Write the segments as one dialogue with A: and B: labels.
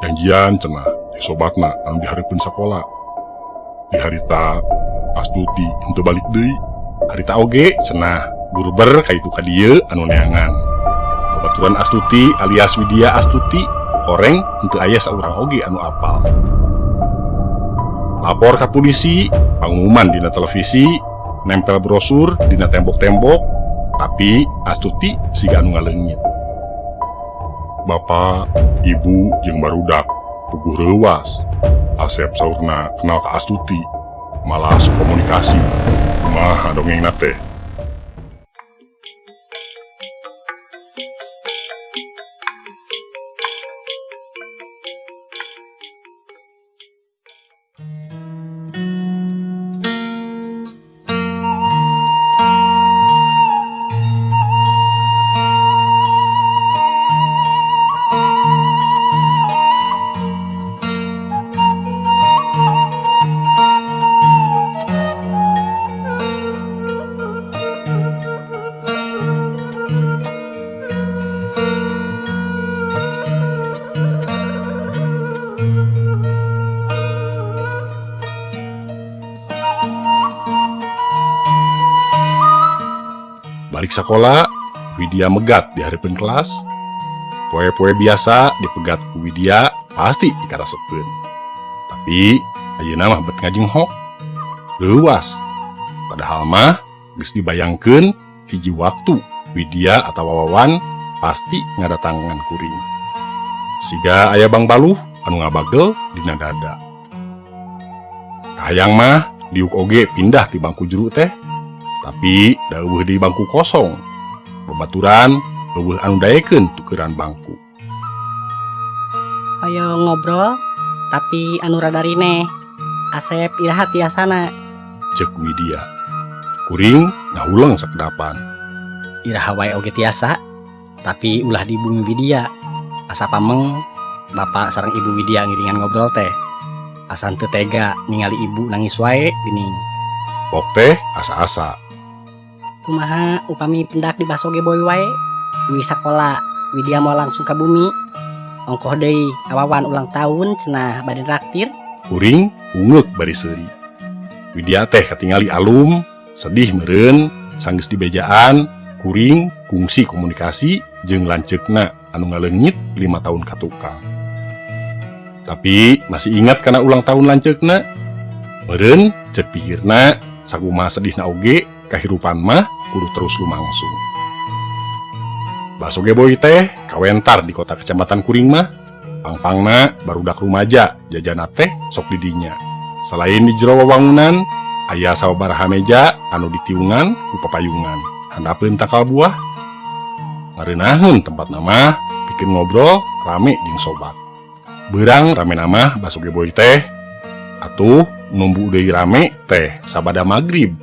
A: Janjian cenah sobatna anu dihareupeun sakola. Di harita Astuti henteu balik deui. Harita oge cenah gurber kaitu ka dieu anu neangan. Babaturan Astuti alias Widya Astuti horeng henteu aya saurang oge anu apal. Lapor ka polisi, pengumuman dina televisi, nempel brosur dina tembok-tembok, tapi Astuti siga anu ngaleungit. Bapak, ibu, jeung barudak puguh reuwas. Asep saurna kenal ka Astuti, malah komunikasi. Kumaha dongengna teh? Balik sekolah, Widya megat di hareupeun kelas. Poe-poe biasa dipegat ku Widya pasti dikarasepeun. Tapi ayeuna mah bet ngajenghok. Leuwas. Padahal mah geus dibayangkeun hiji waktu Widya atawa Wawan pasti ngadatangan kuring. Siga aya Bang Baluh anu ngabagel dina dada. Kahayang mah diuk oge pindah ti bangku juru teh. Tapi da eueuh di bangku kosong. Babaturan eueuh anu daekeun tukeran bangku.
B: Ayo ngobrol, tapi anu rada rine. Asep iraha tiasana.
A: Cek Widya. Kuring ngahulang sakedapan.
B: Iraha wae oge tiasa, tapi ulah di bumi Widya. Asa pameng bapak sareng ibu Widya ngiringan ngobrol teh. Asan teu tega ningali ibu nangis wae geuning.
A: Pok teh asa-asa.
B: Kumaha upami pendak di basoge boy wae. Wi sakola, Widya mau langsung ka bumi. Ongkoh deui awawan ulang tahun cenah bade traktir.
A: Kuring ungeuk bari seuri. Widya teh katingali alum, sedih meureun, sanggeus dibejaan, kuring kungsi komunikasi jeung lanceukna anu ngaleungit 5 tahun ka tukang. Tapi masih ingat kana ulang tahun lanceukna? Meureun cek pikirna sakumaha sedihna oge, kahirupan mah kudu terus lumangsung. Basoge boy teh kawentar di kota kecamatan kuring mah. Pangpangna barudak rumaja, jajana teh sok di dinya. Selain di jero wewangunan, aya sababaraha meja anu ditiungan ku papayungan. Handapeun takal buah. Ngareunaheun tempatna mah bikin ngobrol rame jeung sobat. Beurang rame namah basoge boy teh. Atuh numbu deui rame teh sabada magrib.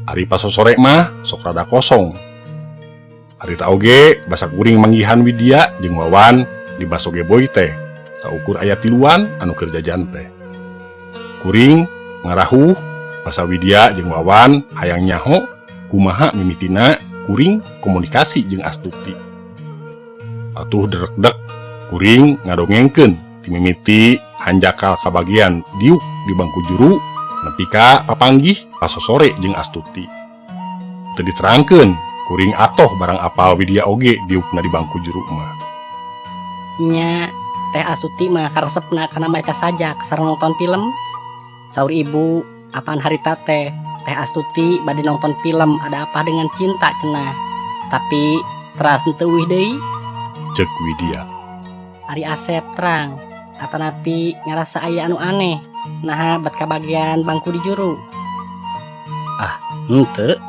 A: Ari pas sore mah sok rada kosong. Harita oge basa kuring manggihan Widya jeung Wawan di basoge boy teh. Saukur aya tiluan anu keur jajan teh. Kuring ngarahuh basa Widya jeung Wawan hayang nyaho kumaha mimitina kuring komunikasi jeung Astuti. Atuh derek-dek kuring ngadongengkeun ti mimiti hanjakal kabagian diuk di bangku juru nepi ka papanggih pas sore jeung Astuti. Teu diterangkeun kuring atoh barang apal Widya oge diukna di bangku juru mah.
B: Nya teh Astuti mah karesepna kana maca sajak sareng nonton film. Saur ibu, apaan harita teh Astuti bade nonton film Ada Apa Dengan Cinta cenah. Tapi teras henteu eueuh deui.
A: Cek Widya.
B: Ari Asep terang, atanapi ngarasa aya anu aneh. Nah, bat kabagian bangku di juru. Ah, henteu.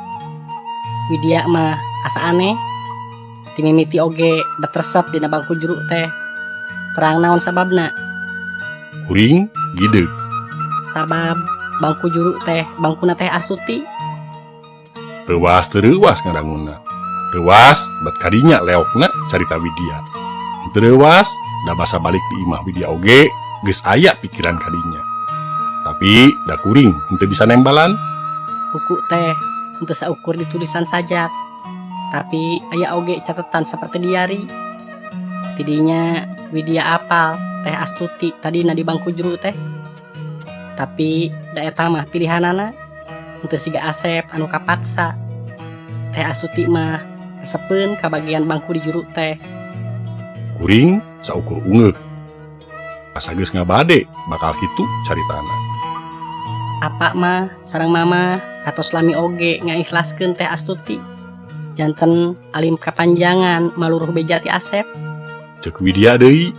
B: Widya mah asa aneh. Ti mimiti oge bet resep dina bangku juru teh. Terang naon sababna?
A: Kuring gideug.
B: Sabab bangku juru teh bangkuna teh Astuti.
A: Reuwas teu reuwas ngadangunna. Reuwas bet kadinya leokna carita Widya. Henteu reuwas da basa balik di imah Widya oge geus aya pikiran kadinya. Tapi da kuring henteu bisa nembalan.
B: Buku teh henteu saukur di tulisan sajak. Tapi aya oge catatan seperti diari. Tidinya Widya apal teh Astuti tadi di bangku juru teh. Tapi da eta mah pilihanana henteu siga Asep anu kapaksa. Teh Astuti mah resepeun ka bagian bangku di juru teh.
A: Kuring saukur ungeuk. Asa geus ngabade bakal kitu caritana.
B: Apa mah sareng mama katos lami oge ngaikhlaskeun teh Astuti. Janten alim kapanjangan maluruh beja ti Asep.
A: Cek Widya deui.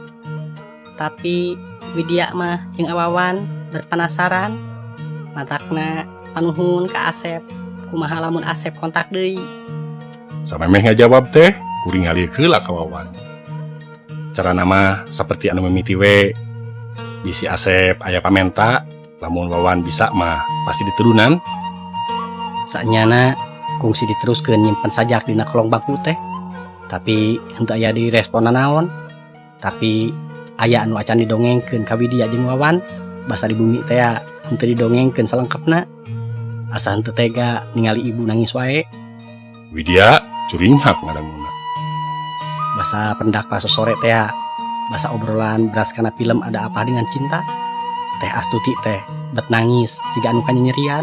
B: Tapi Widya mah jeung Awawan berpenasaran. Matakna panuhun ka Asep. Kumaha lamun Asep kontak deui.
A: Samemeh ngajawab teh, kuring ngalieu heula ka Wawan. Cara nama seperti anu mimiti we. Bisi Asep aya pamenta, lamun Wawan bisa mah pasti diturunan.
B: Saknyana kungsi diteruskeun nyimpen sajak dina kolong bangku teh. Tapi henteu aya direspon naon. Tapi aya anu acan didongengkeun ka Widya jeung Wawan. Basa di bumi teh henteu didongengkeun salengkapna. Asa henteu tega ningali ibu nangis wae.
A: Widya curinghak ngadanguna.
B: Basa pendak pas sore teh, basa obrolan beras kana film Ada Apa Dengan Cinta. Teh Astuti teh bet nangis siga anu kanyerian.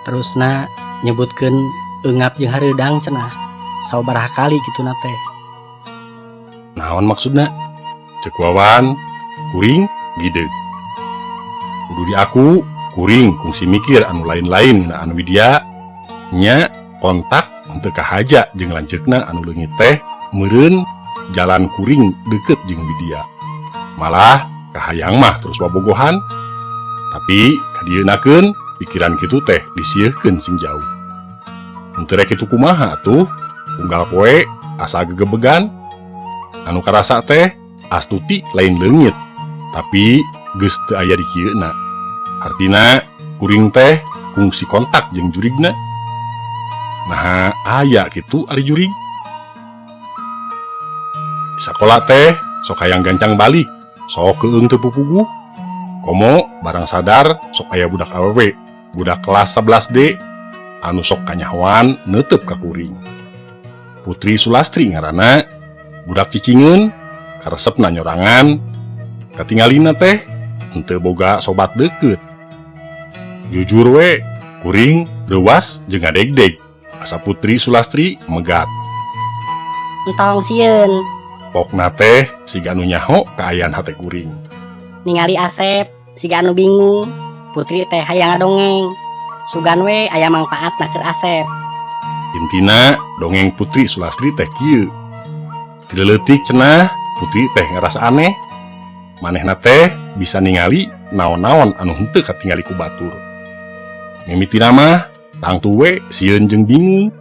B: Terusna nyebutkeun eungap jeung hareudang cenah. Sabaraha kali kituna teh.
A: Naon maksudna? Cek Wawan, kuring gideug. Kudu di aku, kuring kungsi mikir anu lain-lain na anu Widya nya kontak henteu kahaja jeung lanceukna anu leungit teh meureun jalan kuring deket jeung Widya. Malah kahayang mah terus wabogohan. Tapi kadienakeun pikiran kitu teh disieukkeun sing jauh. Henteu rek kitu kumaha atuh? Unggal poe asa gegebegan. Anu karasa teh Astuti lain leungit, tapi geus teu aya di kieuna. Artina kuring teh kungsi kontak jeung jurigna. Nah, aya kitu ari jurig. Di sakola teh sok hayang gancang balik, sok keung teu pupuguh. Komo barang sadar sok aya budak awewe, budak kelas 11D anu sok kanyahoan neuteup ka kuring. Putri Sulastri ngaranna, budak cicingeun, karesepna nyorangan, katinggalina teh henteu boga sobat deukeut. Jujur we, kuring leuwas jeung ngadegdeg. Asa Putri Sulastri megat.
B: Entong sieun
A: Pokna teh siga anu nyaho kaayaan hate kuring.
B: ningali Asep siga anu bingung. Putri teh hayang ngadongeng. Sugan we aya mangpaatna keur Asep.
A: Intina dongeng Putri Sulastri teh kieu. Tileutik cenah Putri teh ngerasa aneh. Manehna teh bisa ningali naon-naon anu henteu katingali ku batur. Mimitina mah tangtu we sieun jeung bingung.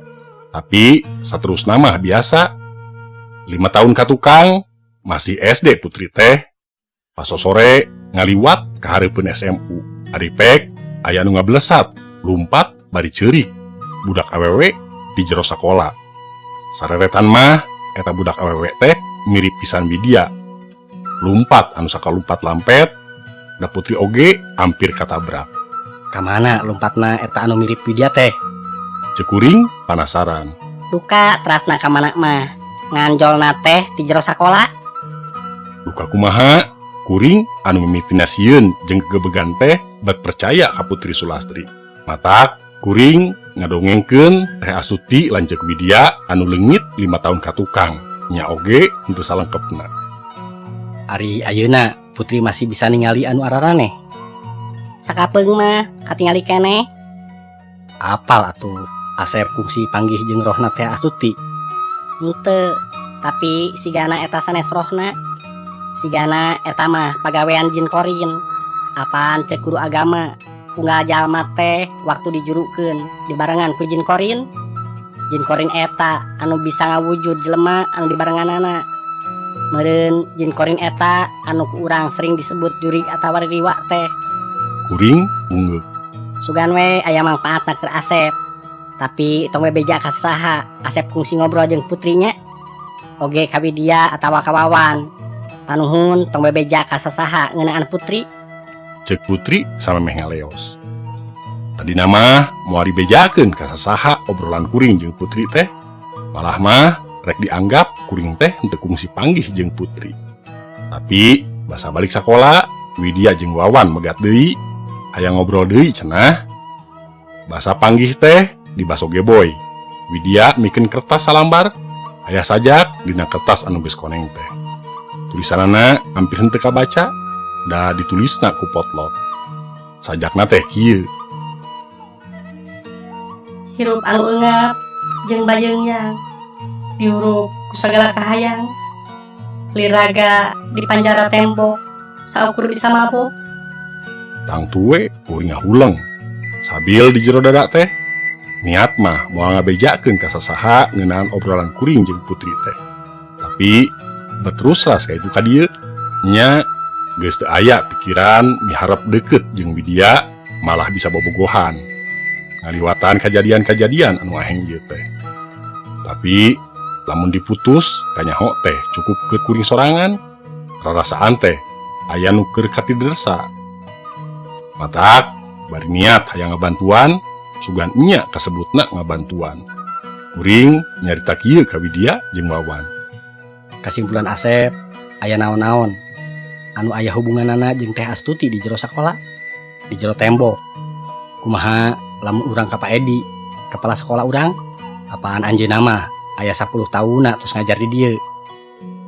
A: Tapi saterusna mah biasa. 5 tahun ka tukang, masih SD Putri teh. Pas sore ngaliwat ka hareupeun SMU. Ari pek aya anu ngablesat, lumpat bari ceurik. Budak awewe di jero sakola. Sareretan mah eta budak awewe teh mirip pisan Widya. Lumpat anu sakalumpat lampet, da Putri oge hampir katabrak.
B: Kamana lompatna eta anu mirip Widya teh?
A: Cek kuring panasaran.
B: Duka terasna kamana mah nganjolna teh di jero sakola.
A: Duka kumaha? Kuring anu mimitina sieun jeung gegebegan teh bat percaya ka Putri Sulastri. Matak kuring ngadongengkeun Teh Astuti lanceuk Widya anu leungit 5 tahun ka tukang. Nya oge henteu salengkepna.
B: Ari ayeuna Putri masih bisa ningali anu araraneh. Sakapeung mah katingali keneh. Apal atuh Asep kungsi panggih jeung rohna Teh Astuti. Henteu, tapi sigana eta sanes rohna. Sigana eta mah pagawean jin korin. Apaan cek guru agama. Unggal jalma teh waktu dijurukeun dibarengan ku jin korin. Jin korin eta anu bisa ngawujud jelema anu dibarenganana. Meureun jin korin eta anu ku urang sering disebut jurig atawa riwa teh.
A: Kuring ungeuk.
B: Sugan we aya mangpaatna keur Asep. Tapi tong we beja ka saha Asep kungsi ngobrol jeung putrinya. Oge ka Widya atawa ka Wawan. Panuhun tong we beja ka sasaha ngeunaan Putri.
A: Cek Putri samemeh ngaleos. Tadi nama moari bejakeun ka sasaha obrolan kuring jeung Putri teh. Malah mah rek dianggap kuring teh henteu kungsi panggih jeung Putri. Tapi Basa balik sekolah, Widya jeung Wawan megat deui, hayang ngobrol deui cenah. Basa panggih teh di baso geboy. Widya mikeun kertas salambar, aya sajak dina kertas anu geus koneng teh. Tulisanana hampir henteu kabaca, da ditulisna ku potlot. Sajakna teh kieu.
B: Hirup anu eungap jeung bayeungnya diurup ku sagala kahayang. Liraga di panjara tembok saukur bisa mabuk.
A: Tang tuwe kuring ngahuleng. Sabil di jero dada teh niat mah moal ngabejakeun ka sasaha ngeunaan obrolan kuring jeung putri teh. Tapi beterus ras ka itu ka dieu nya geus teu aya pikiran miharep deukeut jeung Widya malah bisa bobogohan. Ngaliwatan kajadian-kajadian anu aheng ieu teh. Tapi lamun diputus kanyaho teh cukup ke kuring sorangan, rarasaan teh aya nu keur katidersa. Matak bari niat hayang ngabantuan sugan nya kasebutna ngabantuan. Kuring nyarita kieu ka Widya jeung Wawan.
B: Kasimpulan Asep, aya naon-naon anu aya hubunganana jeung Teh Astuti di jero sakola, di jero tembok. Kumaha lamun urang ka Pak Edi, kepala sekolah urang, apaan anjeunna mah aya 10 tahunna terus ngajar di dieu.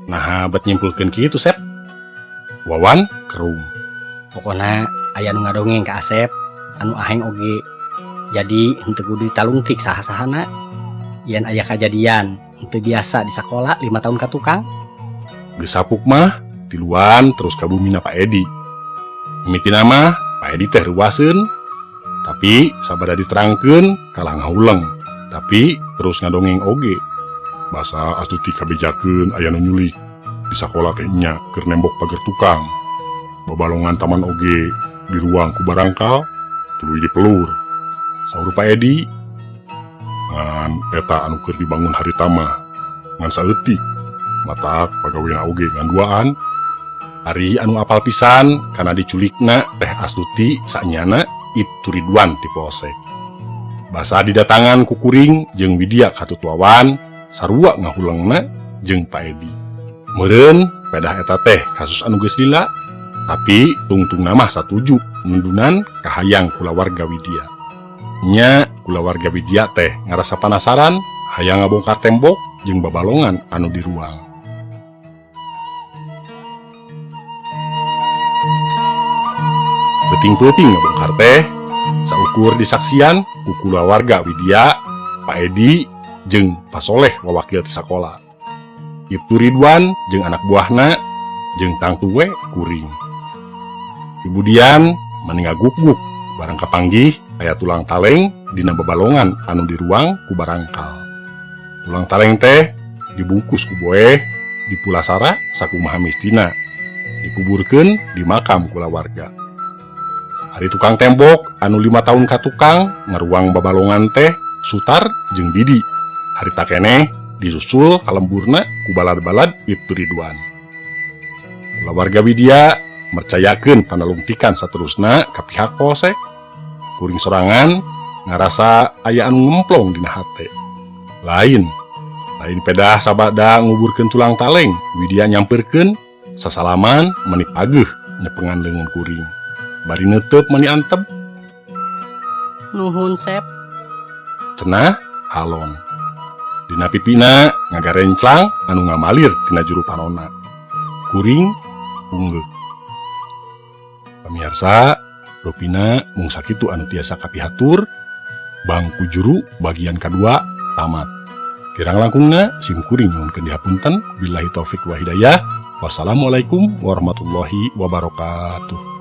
A: Nah, bet nyimpulkeun kitu, Sep. Wawan kerung.
B: Pokona aya nu ngadongeng ka Asep, anu aheng oge. Jadi henteu kudu ditalungtik saha-sahana. Yen aya kajadian henteu biasa di sakola 5 tahun ka tukang.
A: Geus sapuk mah tiluan terus ka bumina Pak Edi. Mimitina mah Pak Edi teh ruwaseun, tapi sabada diterangkeun kalah ngahuleng. Tapi terus ngadongeng oge. Basa Astuti kabejakeun aya nu nyulik di sakola teh nya keur nembok pager tukang. Babalongan taman oge di ruang ku barangkal tuluy dipelur. Saur Pak Edi ngan eta anu keur dibangun harita mah ngan saeutik. Matak pagawena oge ngan duaan. Ari anu apal pisan kana diculikna Teh Astuti sanyana Ibtu Ridwan ti Polsek. Basa didatangan ku kuring jeung Widya katut Wawan sarua ngahulengna jeung Pak Edi. Meureun pedah eta teh kasus anu geus lila, tapi tungtungna mah satuju nundunan kahayang kulawarga Widya. Nya kulawarga Widya teh ngarasa penasaran hayang ngabongkar tembok jeung babalongan anu di ruang. Penting-penting ngabongkar teh saukur disaksian ku kulawarga Widya, Pak Edi jeung Pak Soleh wawakil ti sakola. Ibtu Ridwan jeung anak buahna jeung tang tuwe kuring. Kemudian mani ngaguk-guk barang kapanggih aya tulang taleng dina babalongan anu di ruang ku barangkal. Tulang taleng teh dibungkus ku boeh dipulasara sakumaha mistina dikuburkeun di makam kulawarga. Hari tukang tembok anu 5 tahun ka tukang ngaruang babalongan teh Sutar jeung Didi. Harita keneh disusul kalemburna ku balad-balad Ibtu Ridwan. Kulawarga Widya mercayakeun panalungtikan saterusna ka pihak polsek. Kuring sorangan ngarasa aya anu ngemplong dina hate. Lain pedah sabada nguburkeun tulang taleng, Widya nyamperkeun sasalaman meni pageuh nyepengan dengan kuring. Bari neuteuk meni antep.
B: Nuhun Sep.
A: Cenah halon. Dina pipina ngagarenclang anu ngamalir tina juru panonna. Kuring unggeuh. Pamirsa, rupina mung sakitu anu tiasa kapihatur. Bangku juru bagian kedua tamat. Kirang langkungna sim kuring nyuhunkeun dihapunten. Billahi taufik wa hidayah. Wassalamualaikum warahmatullahi wabarakatuh.